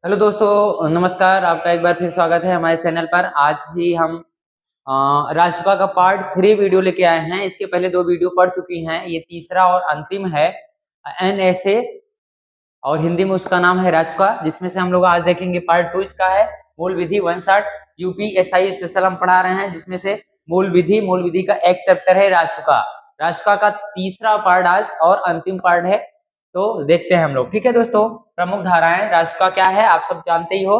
Hello दोस्तों, नमस्कार। आपका एक बार फिर स्वागत है हमारे चैनल पर। आज ही हम राजसभा का पार्ट 3 वीडियो लेके आए हैं। इसके पहले 2 वीडियो पढ़ चुकी हैं, ये तीसरा और अंतिम है। एनएसए और हिंदी में उसका नाम है राजसभा, जिसमें से हम लोग आज देखेंगे पार्ट 2 इसका है मूल विधि 160 यूपीएसआई स्पेशल हम पढ़ा रहे हैं, जिसमें से मूल विधि का एक चैप्टर है राजसभा। राजसभा का तीसरा पार्ट आज और अंतिम पार्ट है, तो देखते हैं हम लोग। ठीक है दोस्तों, प्रमुख धाराएं राजसभा क्या है आप सब जानते ही हो।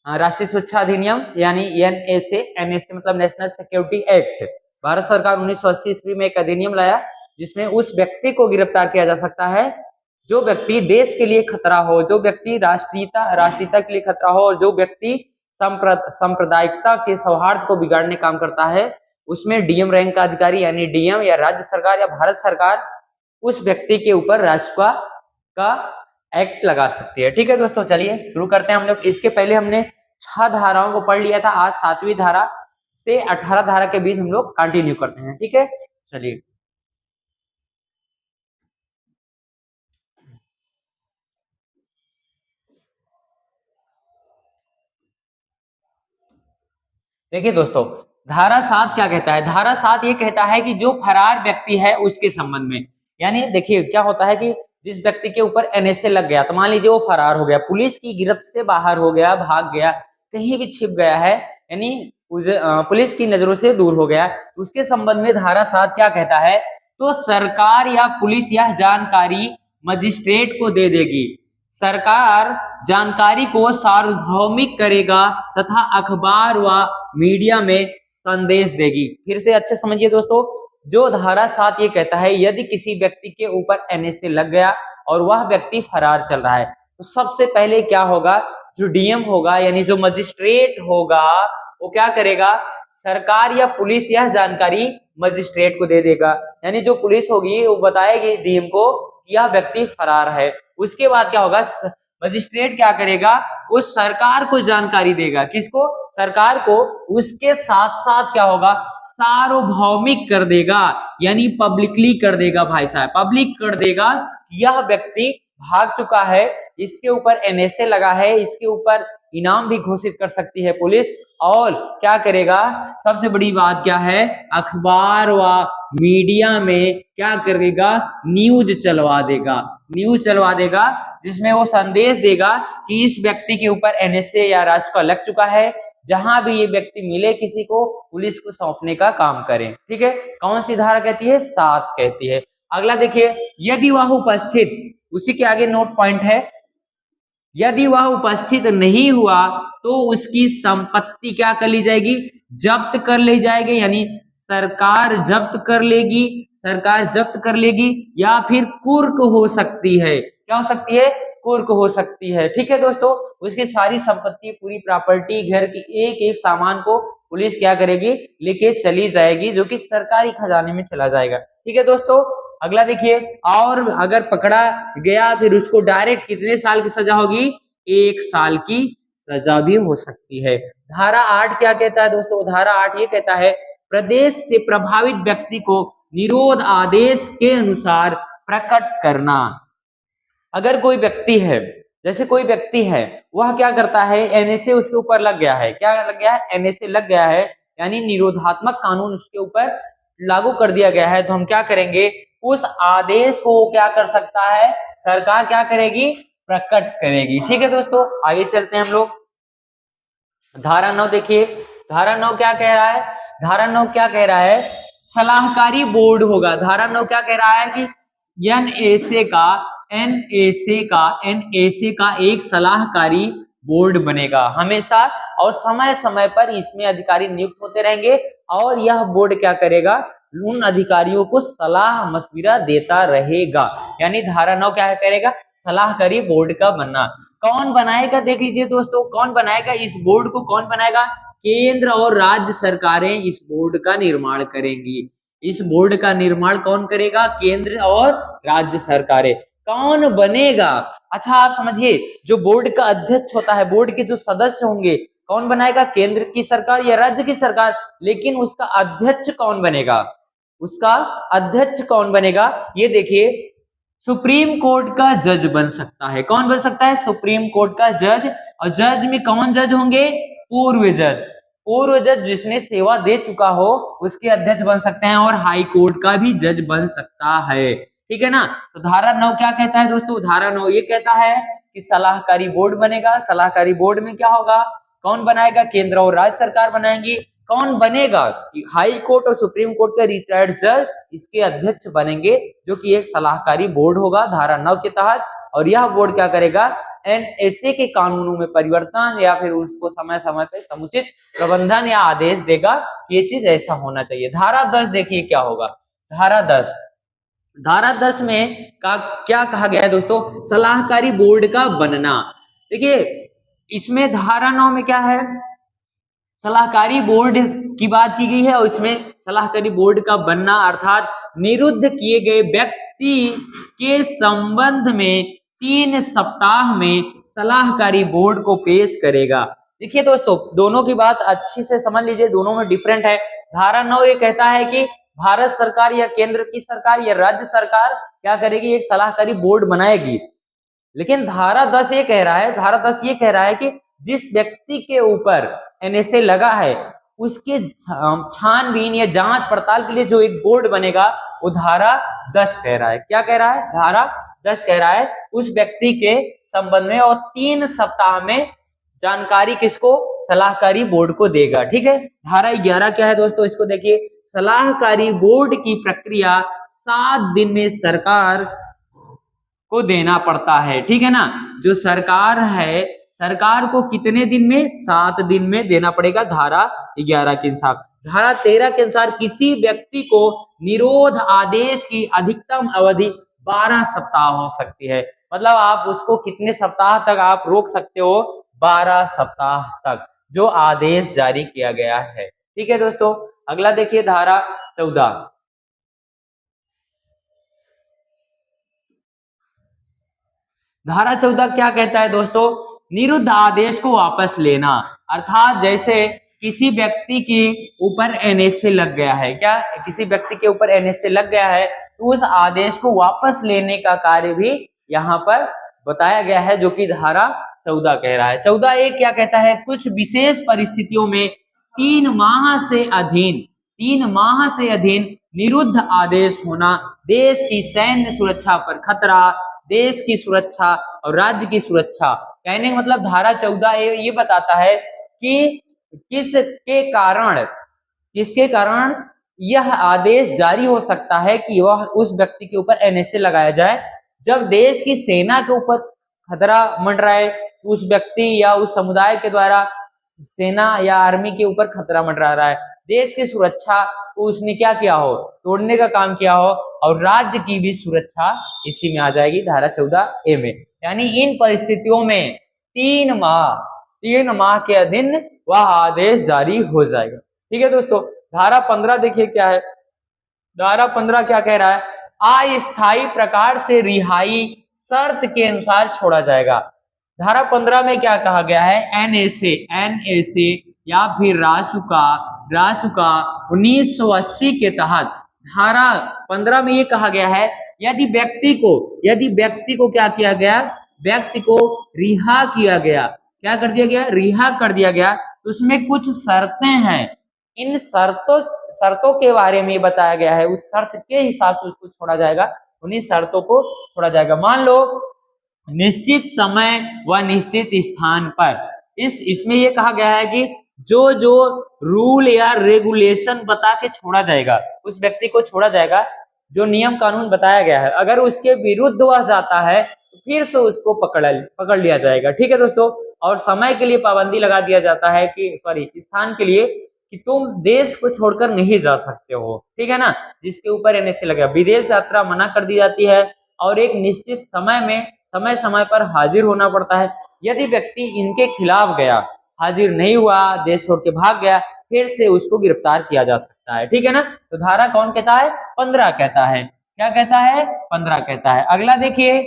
राष्ट्रीय सुरक्षा अधिनियम यानी एनएसए। एनएसए मतलब नेशनल सिक्योरिटी एक्ट। भारत सरकार 1980 ईस्वी में एक अधिनियम लाया जिसमें उस व्यक्ति को गिरफ्तार किया जा सकता है जो व्यक्ति देश के लिए खतरा हो, जो व्यक्ति राष्ट्रीयता के लिए खतरा हो, और जो व्यक्ति सांप्रदायिकता के सौहार्द को बिगाड़ने काम करता है। उसमें डीएम रैंक का अधिकारी यानी डीएम या राज्य सरकार या भारत सरकार उस व्यक्ति के ऊपर राजसभा का एक्ट लगा सकती है। ठीक है दोस्तों, चलिए शुरू करते हैं हम लोग। इसके पहले हमने 6 धाराओं को पढ़ लिया था। आज 7वीं धारा से 18 धारा के बीच हम लोग कंटिन्यू करते हैं। ठीक है, चलिए। देखिए दोस्तों, धारा 7 क्या कहता है। धारा 7 ये कहता है कि जो फरार व्यक्ति है उसके संबंध में, यानी देखिए क्या होता है कि जिस व्यक्ति के ऊपर एनएसए लग गया, तो मान लीजिए वो फरार हो गया, पुलिस की गिरफ्त से बाहर हो गया, भाग गया, कहीं भी छिप गया है, यानी पुलिस की नजरों से दूर हो गया, उसके संबंध में धारा 7 क्या कहता है, तो सरकार या पुलिस यह जानकारी मजिस्ट्रेट को दे देगी। सरकार जानकारी को सार्वभौमिक करेगा तथा अखबार व मीडिया में संदेश देगी। फिर से अच्छे समझिए दोस्तों, जो धारा 7 ये कहता है यदि किसी व्यक्ति के ऊपर एनएसए लग गया और वह व्यक्ति फरार चल रहा है, तो सबसे पहले क्या होगा, जो डीएम होगा यानी जो मजिस्ट्रेट होगा वो क्या करेगा, सरकार या पुलिस यह जानकारी मजिस्ट्रेट को दे देगा। यानी जो पुलिस होगी वो बताएगी डीएम को यह व्यक्ति फरार है। उसके बाद क्या होगा, मजिस्ट्रेट क्या करेगा, उस सरकार को जानकारी देगा। किसको, सरकार को। उसके साथ साथ क्या होगा, सार्वभौमिक कर देगा, यानी पब्लिकली कर देगा। भाई साहब, पब्लिक कर देगा यह व्यक्ति भाग चुका है, इसके ऊपर एनएसए लगा है, इसके ऊपर इनाम भी घोषित कर सकती है पुलिस। और क्या करेगा, सबसे बड़ी बात क्या है, अखबार व मीडिया में क्या करेगा, न्यूज चलवा देगा। न्यूज चलवा देगा जिसमें वो संदेश देगा कि इस व्यक्ति के ऊपर एनएसए या राजसभा लग चुका है। जहां भी ये व्यक्ति मिले किसी को, पुलिस को सौंपने का काम करें। ठीक है, कौन सी धारा कहती है, 7 कहती है। अगला देखिए, यदि वह उपस्थित, उसी के आगे नोट पॉइंट है, यदि वह उपस्थित नहीं हुआ तो उसकी संपत्ति क्या कर ली जाएगी, जब्त कर ली जाएगी। यानी सरकार जब्त कर लेगी, सरकार जब्त कर लेगी, या फिर कुर्क हो सकती है। क्या हो सकती है, कुर्क हो सकती है। ठीक है दोस्तों, उसकी सारी संपत्ति, पूरी प्रॉपर्टी, घर की एक एक सामान को पुलिस क्या करेगी, लेके चली जाएगी, जो कि सरकारी खजाने में चला जाएगा। ठीक है दोस्तों, अगला देखिए, और अगर पकड़ा गया फिर उसको डायरेक्ट कितने साल की सजा होगी, 1 साल की सजा भी हो सकती है। धारा 8 क्या कहता है दोस्तों, धारा 8 ये कहता है प्रदेश से प्रभावित व्यक्ति को निरोध आदेश के अनुसार प्रकट करना। अगर कोई व्यक्ति है, जैसे कोई व्यक्ति है, वह क्या करता है, एनएसए उसके ऊपर लग गया है, क्या लग गया है, एनएसए लग गया है, यानी निरोधात्मक कानून उसके ऊपर लागू कर दिया गया है, तो हम क्या करेंगे, उस आदेश को क्या कर सकता है, सरकार क्या करेगी, प्रकट करेगी। ठीक है दोस्तों, आगे चलते हैं हम लोग। धारा 9 देखिए, धारा 9 क्या कह रहा है, धारा 9 क्या कह रहा है, सलाहकारी बोर्ड होगा। धारा 9 क्या कह रहा है कि एनएसए का एक सलाहकारी बोर्ड बनेगा हमेशा, और समय समय पर इसमें अधिकारी नियुक्त होते रहेंगे, और यह बोर्ड क्या करेगा, उन अधिकारियों को सलाह मशविरा देता रहेगा। यानी धारा 9 क्या करेगा, सलाहकारी बोर्ड का बनना। कौन बनाएगा, देख लीजिए दोस्तों, कौन बनाएगा इस बोर्ड को, कौन बनाएगा, केंद्र और राज्य सरकारें इस बोर्ड का निर्माण करेंगी। इस बोर्ड का निर्माण कौन करेगा, केंद्र और राज्य सरकारें। कौन बनेगा, अच्छा आप समझिए, जो बोर्ड का अध्यक्ष होता है, बोर्ड के जो सदस्य होंगे, कौन बनाएगा, केंद्र की सरकार या राज्य की सरकार। लेकिन उसका अध्यक्ष कौन बनेगा, उसका अध्यक्ष कौन बनेगा, ये देखिए, सुप्रीम कोर्ट का जज बन सकता है। कौन बन सकता है? सुप्रीम कोर्ट का जज। और जज में कौन जज होंगे? पूर्व जज। पूर्व जज जिसने सेवा दे चुका हो उसके अध्यक्ष बन सकते हैं, और हाई कोर्ट का भी जज बन सकता है। ठीक है ना। तो धारा 9 क्या कहता है दोस्तों? धारा 9 ये कहता है कि सलाहकारी बोर्ड बनेगा। सलाहकारी बोर्ड में क्या होगा? कौन बनाएगा? केंद्र और राज्य सरकार बनाएंगी। कौन बनेगा? हाई कोर्ट और सुप्रीम कोर्ट के रिटायर्ड जज इसके अध्यक्ष बनेंगे, जो कि एक सलाहकारी बोर्ड होगा धारा 9 के तहत। और यह बोर्ड क्या करेगा? एनएसए के कानूनों में परिवर्तन या फिर उसको समय समय पर समुचित प्रबंधन या आदेश देगा, ये चीज ऐसा होना चाहिए। धारा 10 देखिए क्या होगा। धारा 10, धारा 10 में क्या कहा गया है दोस्तों? सलाहकारी बोर्ड का बनना। देखिए इसमें धारा 9 में क्या है? सलाहकारी बोर्ड की बात की गई है, और इसमें सलाहकारी बोर्ड का बनना अर्थात निरुद्ध किए गए व्यक्ति के संबंध में 3 सप्ताह में सलाहकारी बोर्ड को पेश करेगा। देखिए दोस्तों दोनों की बात अच्छी से समझ लीजिए, दोनों में डिफरेंट है। धारा 9 ये कहता है कि भारत सरकार या केंद्र की सरकार या राज्य सरकार क्या करेगी? एक सलाहकारी बोर्ड बनाएगी। लेकिन धारा 10 ये कह रहा है, धारा 10 ये कह रहा है कि जिस व्यक्ति के ऊपर एनएसए लगा है उसके छानबीन या जांच पड़ताल के लिए जो एक बोर्ड बनेगा वो धारा 10 कह रहा है। क्या कह रहा है? धारा 10 कह रहा है उस व्यक्ति के संबंध में, और 3 सप्ताह में जानकारी किसको? सलाहकारी बोर्ड को देगा। ठीक है। धारा 11 क्या है दोस्तों? इसको देखिए। सलाहकारी बोर्ड की प्रक्रिया 7 दिन में सरकार को देना पड़ता है। ठीक है ना। जो सरकार है, सरकार को कितने दिन में? 7 दिन में देना पड़ेगा धारा 11 के अनुसार। धारा 13 के अनुसार किसी व्यक्ति को निरोध आदेश की अधिकतम अवधि 12 सप्ताह हो सकती है। मतलब आप उसको कितने सप्ताह तक आप रोक सकते हो? 12 सप्ताह तक जो आदेश जारी किया गया है। ठीक है दोस्तों। अगला देखिए धारा 14। धारा 14 क्या कहता है दोस्तों? निरुद्ध आदेश को वापस लेना। अर्थात जैसे किसी व्यक्ति के ऊपर एनएसए लग गया है, क्या किसी व्यक्ति के ऊपर एनएसए लग गया है, तो उस आदेश को वापस लेने का कार्य भी यहाँ पर बताया गया है, जो कि धारा 14 कह रहा है। 14A क्या कहता है? कुछ विशेष परिस्थितियों में 3 माह से अधीन निरुद्ध आदेश होना देश की सैन्य सुरक्षा पर खतरा, देश की सुरक्षा और राज्य की सुरक्षा। कहने का मतलब धारा 14A ये बताता है कि किसके कारण यह आदेश जारी हो सकता है कि वह उस व्यक्ति के ऊपर एनएसए लगाया जाए। जब देश की सेना के ऊपर खतरा मंडराए, उस व्यक्ति या उस समुदाय के द्वारा सेना या आर्मी के ऊपर खतरा मंडरा रहा है, देश की सुरक्षा को उसने क्या किया हो? तोड़ने का काम किया हो, और राज्य की भी सुरक्षा इसी में आ जाएगी धारा 14A में। यानी इन परिस्थितियों में 3 माह के अधीन वह आदेश जारी हो जाएगा। ठीक है दोस्तों। धारा 15 देखिए क्या है। धारा 15 क्या कह रहा है? अस्थायी प्रकार से रिहाई शर्त के अनुसार छोड़ा जाएगा। धारा 15 में क्या कहा गया है? एनएसए या फिर रासुका 1980 के तहत धारा 15 में ये कहा गया है यदि व्यक्ति को क्या किया गया? व्यक्ति को रिहा किया गया। क्या कर दिया गया? रिहा कर दिया गया। तो उसमें कुछ शर्तें हैं। इन शर्तों के बारे में बताया गया है। उस शर्त के हिसाब से उसको छोड़ा जाएगा, उन्हीं शर्तों को छोड़ा जाएगा। मान लो निश्चित समय व निश्चित स्थान पर। इसमें यह कहा गया है कि जो रूल या रेगुलेशन बता के छोड़ा जाएगा, उस व्यक्ति को छोड़ा जाएगा, जो नियम कानून बताया गया है, अगर उसके विरुद्ध वह जाता है तो फिर से उसको पकड़ लिया जाएगा। ठीक है दोस्तों। और समय के लिए पाबंदी लगा दिया जाता है कि स्थान के लिए कि तुम देश को छोड़कर नहीं जा सकते हो। ठीक है ना। जिसके ऊपर एनएसए लगा, विदेश यात्रा मना कर दी जाती है, और एक निश्चित समय पर हाजिर होना पड़ता है। यदि व्यक्ति इनके खिलाफ गया, हाजिर नहीं हुआ, देश छोड़ के भाग गया, फिर से उसको गिरफ्तार किया जा सकता है। ठीक है ना। तो धारा कौन कहता है? 15 कहता है। क्या कहता है? 15 कहता है। अगला देखिए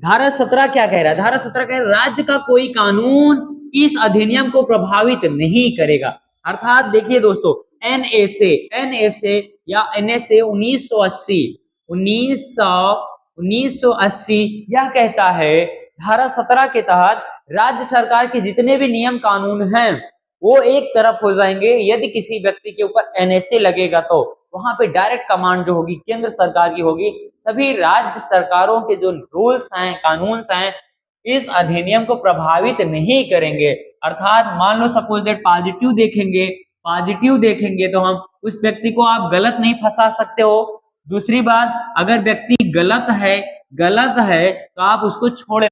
धारा 17 क्या कह रहा है? धारा 17 कह रहा है राज्य का कोई कानून इस अधिनियम को प्रभावित नहीं करेगा। अर्थात देखिए दोस्तों, एनएसए या एनएसए 1980 1980 यह कहता है, धारा 17 के तहत राज्य सरकार के जितने भी नियम कानून हैं वो एक तरफ हो जाएंगे। यदि किसी व्यक्ति के ऊपर एनएसए लगेगा तो वहां पे डायरेक्ट कमांड जो होगी केंद्र सरकार की होगी। सभी राज्य सरकारों के जो रूल्स हैं, कानून हैं, इस अधिनियम को प्रभावित नहीं करेंगे। अर्थात मान लो सपोज दैट पॉजिटिव देखेंगे तो हम उस व्यक्ति को आप गलत नहीं फंसा सकते हो। दूसरी बात, अगर व्यक्ति गलत है तो आप उसको छोड़